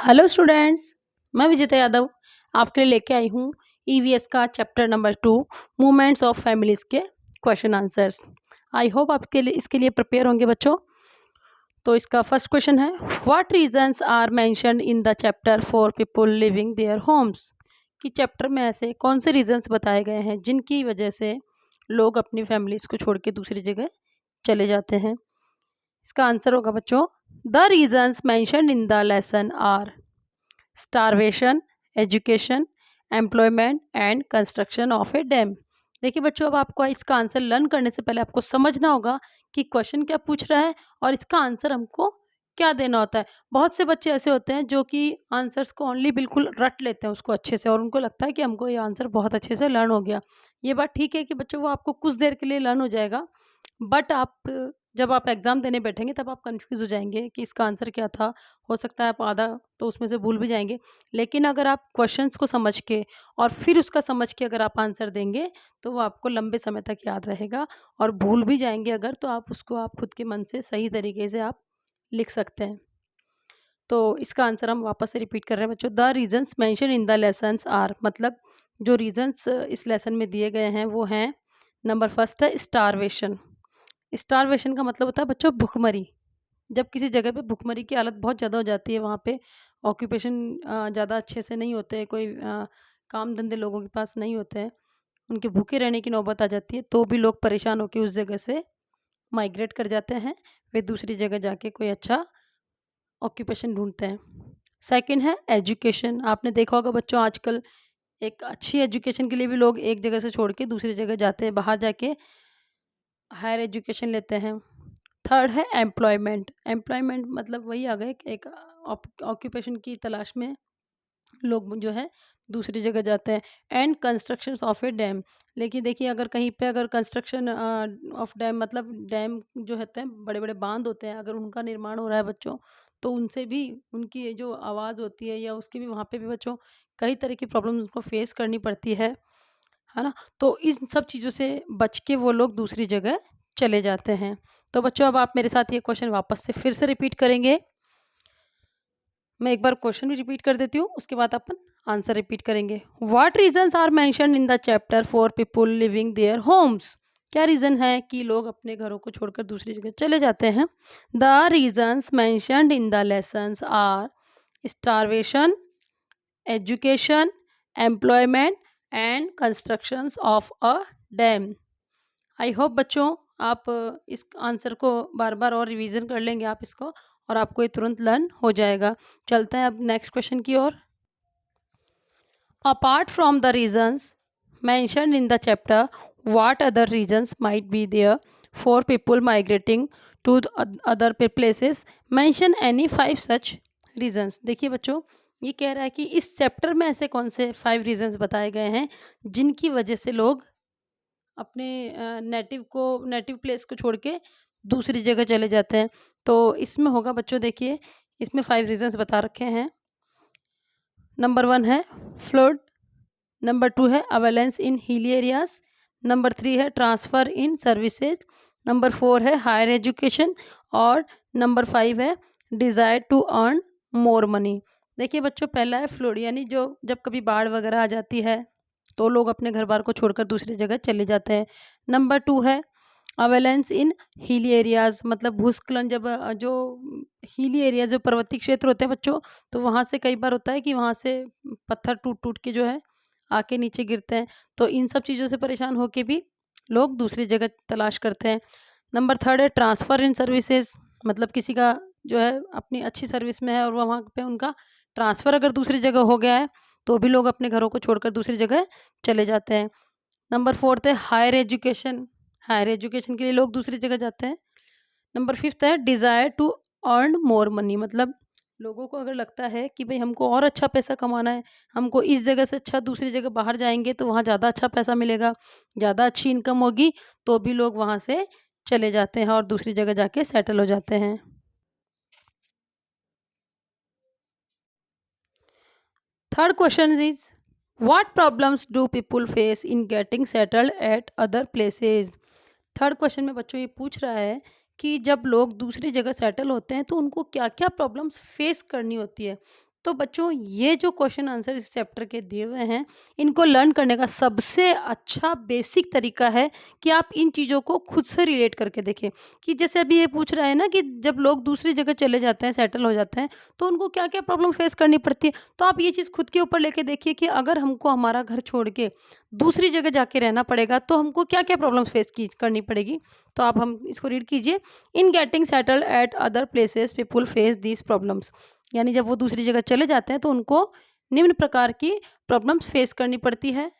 Hello students. मैं विजेता यादव आपके लिए लेके आई हूँ ईवीएस का chapter number 2 movements of families के क्वेश्चन आंसर्स। आई होप आपके लिए इसके लिए प्रिपेयर होंगे बच्चों। तो इसका फर्स्ट क्वेश्चन है, what reasons are mentioned in the chapter for people living their homes. कि चैप्टर में ऐसे कौन से रीजंस बताए गए हैं जिनकी वजह से लोग अपनी फैमिलीज को छोड़ के दूसरी जगह चले जाते हैं। इसका आंसर होगा बच्चों, the reasons mentioned in the lesson are starvation, education, employment and construction of a dam. देखिए बच्चों, अब आपको इसका आंसर लर्न करने से पहले आपको समझना होगा कि क्वेश्चन क्या पूछ रहा है और इसका आंसर हमको क्या देना होता है। बहुत से बच्चे ऐसे होते हैं जो कि आंसर्स को ओनली बिल्कुल रट लेते हैं उसको अच्छे से, और उनको लगता है कि हमको ये आंसर बहुत अच्छे से लर्न हो गया। ये बात ठीक है कि बच्चों वो आपको कुछ देर के लिए लर्न हो जाएगा, बट जब आप एग्ज़ाम देने बैठेंगे तब आप कन्फ्यूज़ हो जाएँगे कि इसका आंसर क्या था। हो सकता है आप आधा तो उसमें से भूल भी जाएँगे। लेकिन अगर आप क्वेश्चंस को समझ के और फिर उसका समझ के अगर आप आंसर देंगे, तो वो आपको लंबे समय तक याद रहेगा, और भूल भी जाएँगे अगर, तो आप उसको आप खुद के मन से सही तरीके से आप लिख सकते हैं। तो इसका आंसर हम वापस से रिपीट कर रहे हैं बच्चों, the reasons mention in the lessons are, मतलब जो रीज़न्स इस लेसन में दिए गए हैं वो हैं, नंबर फर्स्ट है स्टारवेशन। स्टारवेशन का मतलब होता है बच्चों भुखमरी। जब किसी जगह पे भुखमरी की हालत बहुत ज़्यादा हो जाती है, वहाँ पे ऑक्यूपेशन ज़्यादा अच्छे से नहीं होते हैं, कोई काम धंधे लोगों के पास नहीं होते हैं, उनके भूखे रहने की नौबत आ जाती है, तो भी लोग परेशान होकर उस जगह से माइग्रेट कर जाते हैं। वे दूसरी जगह जाके कोई अच्छा ऑक्यूपेशन ढूंढते हैं। सेकंड है एजुकेशन। आपने देखा होगा बच्चों, आजकल एक अच्छी एजुकेशन के लिए भी लोग एक जगह से छोड़ के दूसरी जगह जाते हैं, बाहर जाके हायर एजुकेशन लेते हैं। थर्ड है एम्प्लॉयमेंट। एम्प्लॉयमेंट मतलब वही आ गए कि एक ऑक्यूपेशन की तलाश में लोग जो है दूसरी जगह जाते हैं। And construction of a dam. लेकिन देखिए, अगर कहीं पे अगर कंस्ट्रक्शन ऑफ डैम मतलब डैम जो होते हैं, बड़े बड़े बांध होते हैं, अगर उनका निर्माण हो रहा है बच्चों, तो उनसे भी उनकी जो आवाज़ होती है या उसकी भी वहाँ पे भी बच्चों कई तरह की प्रॉब्लम उनको फेस करनी पड़ती है ना? तो इन सब चीज़ों से बच के वो लोग दूसरी जगह चले जाते हैं। तो बच्चों, अब आप मेरे साथ ये क्वेश्चन वापस से फिर से रिपीट करेंगे। मैं एक बार क्वेश्चन भी रिपीट कर देती हूँ, उसके बाद अपन आंसर रिपीट करेंगे। What reasons are mentioned in the chapter for people living their homes. क्या रीज़न है कि लोग अपने घरों को छोड़कर दूसरी जगह चले जाते हैं। The reasons mentioned in the lessons are starvation, education, employment and constructions of a dam. I hope बच्चों आप इस आंसर को बार बार और रिवीजन कर लेंगे आप इसको, और आपको ये तुरंत लर्न हो जाएगा। चलते हैं अब नेक्स्ट क्वेश्चन की ओर। Apart from the reasons mentioned in the chapter, what other reasons might be there for people migrating to the other places? Mention any 5 such reasons। देखिए बच्चों, ये कह रहा है कि इस चैप्टर में ऐसे कौन से 5 रीजंस बताए गए हैं जिनकी वजह से लोग अपने नेटिव प्लेस को छोड़ के दूसरी जगह चले जाते हैं। तो इसमें होगा बच्चों, देखिए इसमें 5 रीजंस बता रखे हैं। नंबर 1 है फ्लड, नंबर 2 है अवेलेंस इन हिली एरियाज, नंबर 3 है ट्रांसफ़र इन सर्विसेज, नंबर 4 है हायर एजुकेशन, और नंबर 5 है desire to earn more money. देखिए बच्चों, पहला है फ्लड, यानी जो जब कभी बाढ़ वगैरह आ जाती है तो लोग अपने घर बार को छोड़कर दूसरी जगह चले जाते हैं। नंबर 2 है अवेलेंस इन हिली एरियाज, मतलब भूस्खलन, जब जो हिली एरिया जो पर्वतीय क्षेत्र होते हैं बच्चों, तो वहाँ से कई बार होता है कि वहाँ से पत्थर टूट टूट के जो है आके नीचे गिरते हैं। तो इन सब चीज़ों से परेशान होके भी लोग दूसरी जगह तलाश करते हैं। नंबर 3 है ट्रांसफ़र इन सर्विसेज, मतलब किसी का जो है अपनी अच्छी सर्विस में है और वहाँ पे उनका ट्रांसफ़र अगर दूसरी जगह हो गया है, तो भी लोग अपने घरों को छोड़कर दूसरी जगह चले जाते हैं। नंबर 4 है हायर एजुकेशन, हायर एजुकेशन के लिए लोग दूसरी जगह जाते हैं। नंबर 5 है desire to earn more money, मतलब लोगों को अगर लगता है कि भई हमको और अच्छा पैसा कमाना है, हमको इस जगह से अच्छा दूसरी जगह बाहर जाएँगे तो वहाँ ज़्यादा अच्छा पैसा मिलेगा, ज़्यादा अच्छी इनकम होगी, तो भी लोग वहाँ से चले जाते हैं और दूसरी जगह जाके सेटल हो जाते हैं। Third question is, what problems do people face in getting settled at other places. Third question में बच्चों ये पूछ रहा है कि जब लोग दूसरी जगह सेटल होते हैं तो उनको क्या क्या प्रॉब्लम्स फेस करनी होती है। तो बच्चों ये जो क्वेश्चन आंसर इस चैप्टर के दिए हुए हैं, इनको लर्न करने का सबसे अच्छा बेसिक तरीका है कि आप इन चीज़ों को खुद से रिलेट करके देखें। कि जैसे अभी ये पूछ रहा है ना कि जब लोग दूसरी जगह चले जाते हैं, सेटल हो जाते हैं, तो उनको क्या-क्या प्रॉब्लम फेस करनी पड़ती है। तो आप ये चीज़ खुद के ऊपर लेके देखिए कि अगर हमको हमारा घर छोड़ के दूसरी जगह जाके रहना पड़ेगा, तो हमको क्या-क्या प्रॉब्लम्स फेस की करनी पड़ेगी। तो आप हम इसको रीड कीजिए। In getting settled at other places people face these problems. यानी जब वो दूसरी जगह चले जाते हैं तो उनको निम्न प्रकार की प्रॉब्लम्स फेस करनी पड़ती है।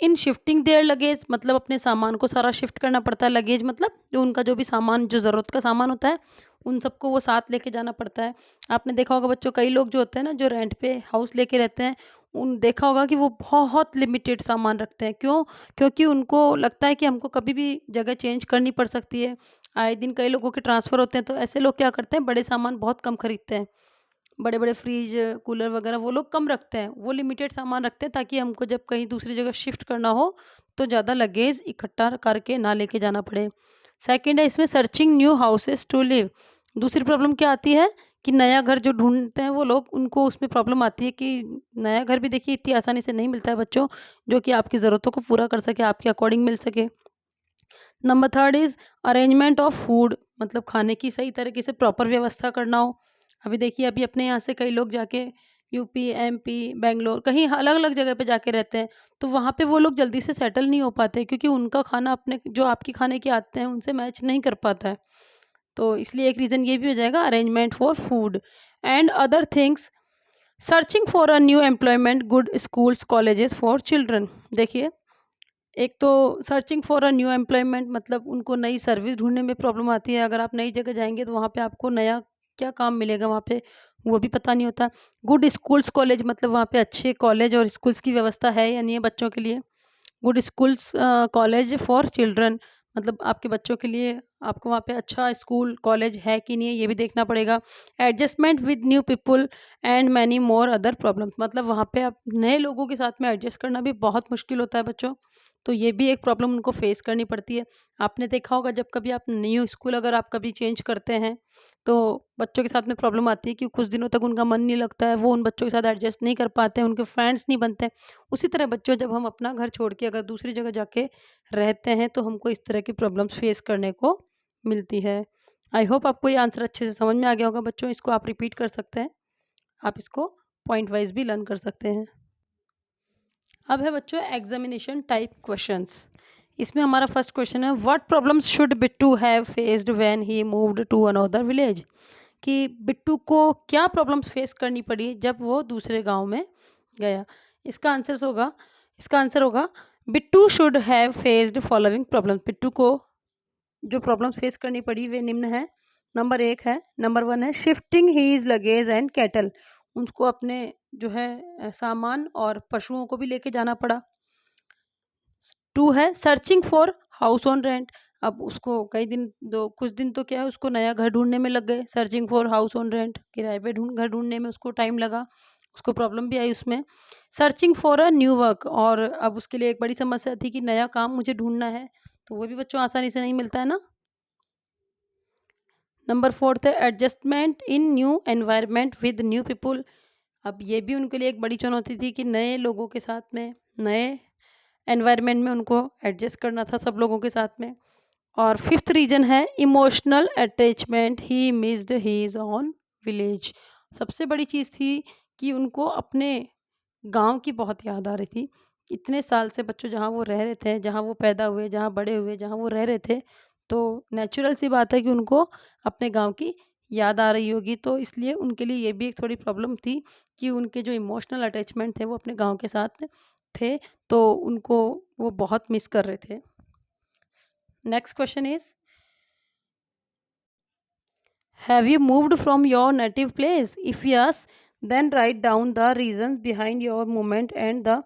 इन शिफ्टिंग देयर लगेज, मतलब अपने सामान को सारा शिफ्ट करना पड़ता है। लगेज मतलब जो उनका जो भी सामान, जो ज़रूरत का सामान होता है, उन सबको वो साथ लेके जाना पड़ता है। आपने देखा होगा बच्चों, कई लोग जो होते हैं ना, जो रेंट पे हाउस लेके रहते हैं, उन देखा होगा कि वो बहुत लिमिटेड सामान रखते हैं। क्यों? क्योंकि उनको लगता है कि हमको कभी भी जगह चेंज करनी पड़ सकती है। आए दिन कई लोगों के ट्रांसफ़र होते हैं, तो ऐसे लोग क्या करते हैं, बड़े सामान बहुत कम खरीदते हैं। बड़े-बड़े फ्रिज, कूलर वगैरह वो लोग कम रखते हैं। वो लिमिटेड सामान रखते हैं ताकि हमको जब कहीं दूसरी जगह शिफ्ट करना हो, तो ज़्यादा लगेज इकट्ठा करके ना लेके जाना पड़े। सेकंड है इसमें searching new houses to live. दूसरी प्रॉब्लम क्या आती है कि नया घर जो ढूँढते हैं वो लोग, उनको उसमें प्रॉब्लम आती है कि नया घर भी देखिए इतनी आसानी से नहीं मिलता है बच्चों, जो कि आपकी ज़रूरतों को पूरा कर सके, आपके अकॉर्डिंग मिल सके। Number third is arrangement of food, मतलब खाने की सही तरीके से प्रॉपर व्यवस्था करना हो। अभी देखिए, अभी अपने यहाँ से कई लोग जाके यूपी, एमपी, बैंगलोर कहीं अलग-अलग जगह पे जाके रहते हैं, तो वहाँ पे वो लोग जल्दी से सेटल नहीं हो पाते क्योंकि उनका खाना अपने जो आपकी खाने की आदतें हैं उनसे मैच नहीं कर पाता है। तो इसलिए एक रीज़न ये भी हो जाएगा, arrangement for food and other things. Searching for a new employment, good schools, colleges for children. देखिए, एक तो searching for a new employment मतलब उनको नई सर्विस ढूँढने में प्रॉब्लम आती है। अगर आप नई जगह जाएँगे तो वहाँ पे आपको नया क्या काम मिलेगा वहाँ पे, वो भी पता नहीं होता। गुड स्कूल्स, कॉलेज मतलब वहाँ पे अच्छे कॉलेज और स्कूल्स की व्यवस्था है या नहीं है बच्चों के लिए। Good schools, college for children, मतलब आपके बच्चों के लिए आपको वहाँ पे अच्छा स्कूल, कॉलेज है कि नहीं है, ये भी देखना पड़ेगा। Adjustment with new people and many more other problems, मतलब वहाँ पे आप नए लोगों के साथ में एडजस्ट करना भी बहुत मुश्किल होता है बच्चों। तो ये भी एक प्रॉब्लम उनको फेस करनी पड़ती है। आपने देखा होगा जब कभी आप न्यू स्कूल अगर आप कभी चेंज करते हैं, तो बच्चों के साथ में प्रॉब्लम आती है कि कुछ दिनों तक उनका मन नहीं लगता है, वो उन बच्चों के साथ एडजस्ट नहीं कर पाते हैं, उनके फ्रेंड्स नहीं बनते। उसी तरह बच्चों, जब हम अपना घर छोड़ के अगर दूसरी जगह जाके रहते हैं, तो हमको इस तरह की प्रॉब्लम्स फेस करने को मिलती है। आई होप आपको ये आंसर अच्छे से समझ में आ गया होगा बच्चों, इसको आप रिपीट कर सकते हैं। आप इसको पॉइंट वाइज़ भी लर्न कर सकते हैं। अब है बच्चों एग्जामिनेशन टाइप क्वेश्चंस। इसमें हमारा फर्स्ट क्वेश्चन है, what problems should Bittu have faced when he moved to another village. कि बिट्टू को क्या प्रॉब्लम्स फेस करनी पड़ी जब वो दूसरे गांव में गया। इसका आंसर होगा Bittu should have faced following problems. Bittu को जो प्रॉब्लम्स फेस करनी पड़ी वे निम्न है। नंबर वन है shifting his luggage and cattle. उनको अपने जो है सामान और पशुओं को भी लेके जाना पड़ा। टू है searching for house on rent. अब उसको कई दिन, दो कुछ दिन तो क्या है, उसको नया घर ढूंढने में लग गए। Searching for house on rent, किराए पे घर ढूंढने में उसको टाइम लगा, उसको प्रॉब्लम भी आई उसमें। Searching for a new work, और अब उसके लिए एक बड़ी समस्या थी कि नया काम मुझे ढूंढना है, तो वो भी बच्चों आसानी से नहीं मिलता है ना। नंबर फोर्थ है adjustment in new environment with new people. अब ये भी उनके लिए एक बड़ी चुनौती थी कि नए लोगों के साथ में, नए एनवायरनमेंट में उनको एडजस्ट करना था सब लोगों के साथ में। और फिफ्थ रीजन है emotional attachment, he missed his own village. सबसे बड़ी चीज़ थी कि उनको अपने गांव की बहुत याद आ रही थी। इतने साल से बच्चों जहाँ वो रह रहे थे, जहाँ वो पैदा हुए, जहाँ बड़े हुए, जहाँ वो रह रहे थे, तो नेचुरल सी बात है कि उनको अपने गांव की याद आ रही होगी। तो इसलिए उनके लिए ये भी एक थोड़ी प्रॉब्लम थी कि उनके जो इमोशनल अटैचमेंट थे वो अपने गांव के साथ थे, तो उनको वो बहुत मिस कर रहे थे। Next question is, have you moved from your native place? If yes, then write down the reasons behind your movement and the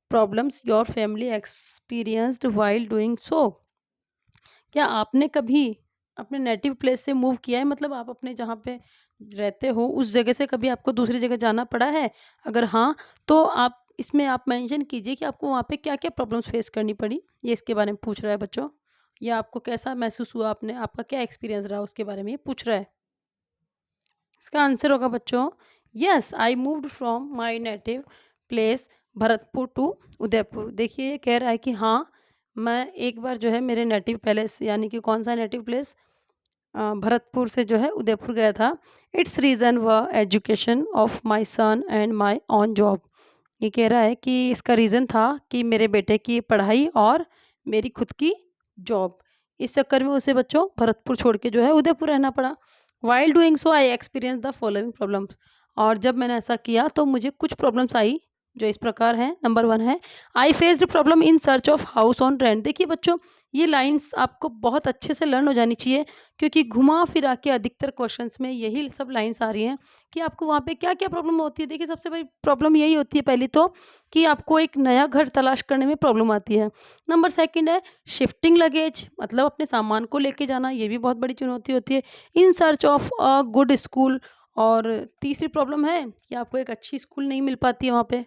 problems your family experienced while doing so. क्या आपने कभी अपने नेटिव प्लेस से move किया है, मतलब आप अपने जहाँ पे रहते हो उस जगह से कभी आपको दूसरी जगह जाना पड़ा है? अगर हाँ, तो आप इसमें आप मेंशन कीजिए कि आपको वहाँ पे क्या-क्या प्रॉब्लम्स फेस करनी पड़ी। ये इसके बारे में पूछ रहा है बच्चों। या आपको कैसा महसूस हुआ, आपने आपका क्या एक्सपीरियंस रहा उसके बारे में ये पूछ रहा है। इसका आंसर होगा बच्चों, yes, I moved from my native place Bharatpur to Udaipur. देखिए ये कह रहा है कि हाँ, मैं एक बार जो है मेरे नेटिव पैलेस यानी कि कौन सा नेटिव प्लेस, भरतपुर से जो है उदयपुर गया था। Its reason was education of my son and my own job. ये कह रहा है कि इसका रीज़न था कि मेरे बेटे की पढ़ाई और मेरी खुद की जॉब। इस चक्कर में उसे बच्चों भरतपुर छोड़ के जो है उदयपुर रहना पड़ा। While doing so I experience the following problems. और जब मैंने ऐसा किया तो मुझे कुछ प्रॉब्लम्स आई जो इस प्रकार हैं। नंबर 1 है, I faced problem in search of house on rent. देखिए बच्चों, ये लाइन्स आपको बहुत अच्छे से लर्न हो जानी चाहिए, क्योंकि घुमा-फिरा के अधिकतर क्वेश्चंस में यही सब लाइन्स आ रही हैं कि आपको वहाँ पे क्या-क्या प्रॉब्लम होती है। देखिए सबसे बड़ी प्रॉब्लम यही होती है पहली तो, कि आपको एक नया घर तलाश करने में प्रॉब्लम आती है। नंबर 2 है शिफ्टिंग लगेज, मतलब अपने सामान को लेके जाना, ये भी बहुत बड़ी चुनौती होती है। In search of a good school. और तीसरी प्रॉब्लम है कि आपको एक अच्छी स्कूल नहीं मिल पाती है वहाँ पे।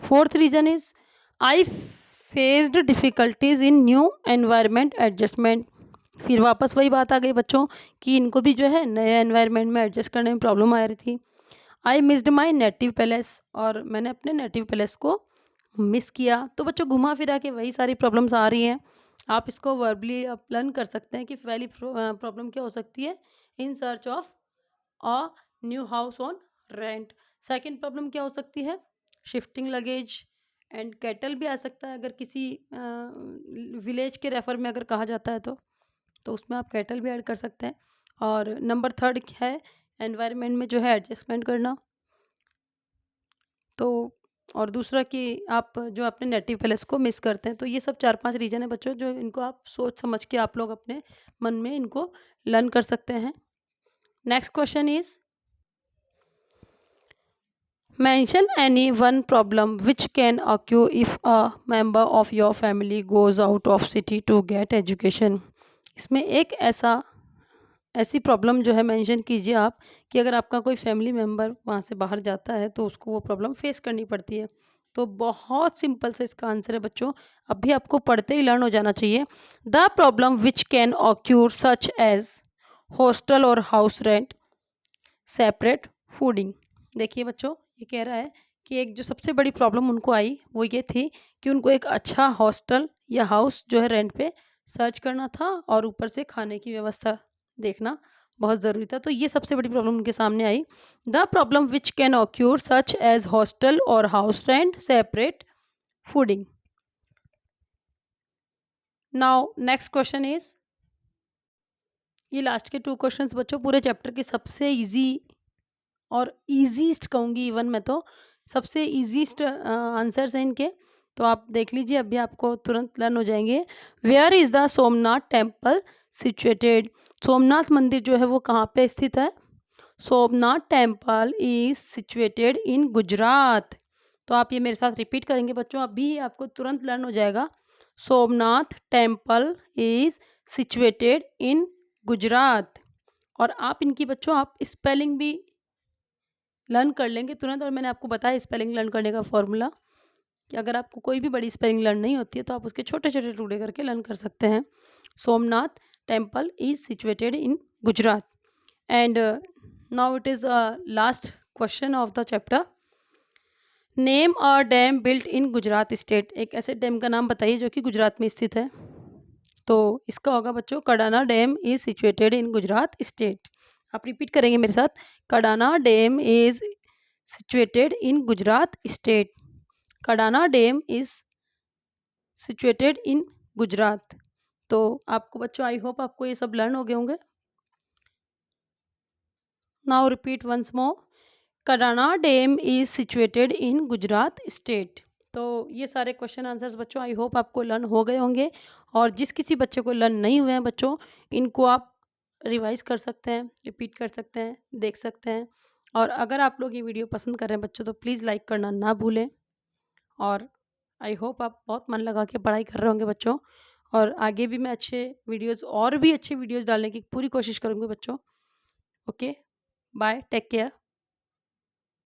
Fourth reason is I faced difficulties in new environment adjustment. फिर वापस वही बात आ गई बच्चों कि इनको भी जो है नए एनवायरनमेंट में एडजस्ट करने में प्रॉब्लम आ रही थी। I missed my native palace, और मैंने अपने नेटिव पैलेस को मिस किया। तो बच्चों घुमा फिरा के वही सारी प्रॉब्लम्स आ रही हैं। आप इसको वर्बली आप लर्न कर सकते हैं कि पहली प्रॉब्लम क्या हो सकती है, in search of a new house on rent. Second problem क्या हो सकती है, शिफ्टिंग लगेज एंड कैटल भी आ सकता है, अगर किसी विलेज के रेफर में अगर कहा जाता है तो उसमें आप कैटल भी ऐड कर सकते हैं। और नंबर 3 है एनवायरनमेंट में जो है एडजस्टमेंट करना। तो और दूसरा कि आप जो अपने नेटिव प्लेस को मिस करते हैं। तो ये सब 4-5 रीज़न है बच्चों, जो इनको आप सोच समझ के आप लोग अपने मन में इनको लर्न कर सकते हैं। Next question is mention any one problem which can occur if a member of your family goes out of city to get education. इसमें एक ऐसी प्रॉब्लम जो है मेंशन कीजिए आप, कि अगर आपका कोई फैमिली मेंबर वहाँ से बाहर जाता है तो उसको वो प्रॉब्लम फेस करनी पड़ती है। तो बहुत सिंपल सा इसका आंसर है बच्चों, अभी आपको पढ़ते ही लर्न हो जाना चाहिए। The problem which can occur such as hostel और हाउस रेंट, सेपरेट फूडिंग। देखिए बच्चों, ये कह रहा है कि एक जो सबसे बड़ी प्रॉब्लम उनको आई वो ये थी कि उनको एक अच्छा हॉस्टल या हाउस जो है रेंट पे सर्च करना था, और ऊपर से खाने की व्यवस्था देखना बहुत ज़रूरी था। तो ये सबसे बड़ी प्रॉब्लम उनके सामने आई। The problem which can occur such as hostel और house rent, separate fooding. Now next question is, ये लास्ट के 2 क्वेश्चंस बच्चों पूरे चैप्टर के सबसे इजी और ईज़ीस्ट कहूँगी, इवन मैं तो सबसे ईज़ीस्ट आंसर्स हैं इनके। तो आप देख लीजिए, अभी आपको तुरंत लर्न हो जाएँगे। Where is the Somnath temple situated? Somnath मंदिर जो है वो कहाँ पे स्थित है? Somnath temple is situated in Gujarat. तो आप ये मेरे साथ रिपीट करेंगे बच्चों, अभी आपको तुरंत लर्न हो जाएगा। Somnath temple is situated in Gujarat. और आप इनकी बच्चों आप स्पेलिंग भी लर्न कर लेंगे तुरंत। और मैंने आपको बताया स्पेलिंग लर्न करने का फॉर्मूला, कि अगर आपको कोई भी बड़ी स्पेलिंग लर्न नहीं होती है तो आप उसके छोटे-छोटे टुकड़े करके लर्न कर सकते हैं। Somnath temple is situated in Gujarat. And now it is last question of the chapter. Name a dam built in Gujarat state. एक ऐसे डैम का नाम बताइए जो कि गुजरात में स्थित है। तो इसका होगा बच्चों, Kadana dam is situated in Gujarat state. आप रिपीट करेंगे मेरे साथ, Kadana dam is situated in Gujarat state. Kadana dam is situated in Gujarat. तो आपको बच्चों, आई होप आपको ये सब लर्न हो गए होंगे। Now repeat once more, Kadana dam is situated in Gujarat state. तो ये सारे क्वेश्चन आंसर्स बच्चों आई होप आपको लर्न हो गए होंगे। और जिस किसी बच्चे को लर्न नहीं हुए हैं बच्चों, इनको आप रिवाइज कर सकते हैं, रिपीट कर सकते हैं, देख सकते हैं। और अगर आप लोग ये वीडियो पसंद कर रहे हैं बच्चों, तो प्लीज़ लाइक करना ना भूलें। और आई होप आप बहुत मन लगा के पढ़ाई कर रहे होंगे बच्चों। और आगे भी मैं अच्छे वीडियोज़ और भी अच्छे वीडियोज़ डालने की पूरी कोशिश करूँगी बच्चों। Okay, bye, take care.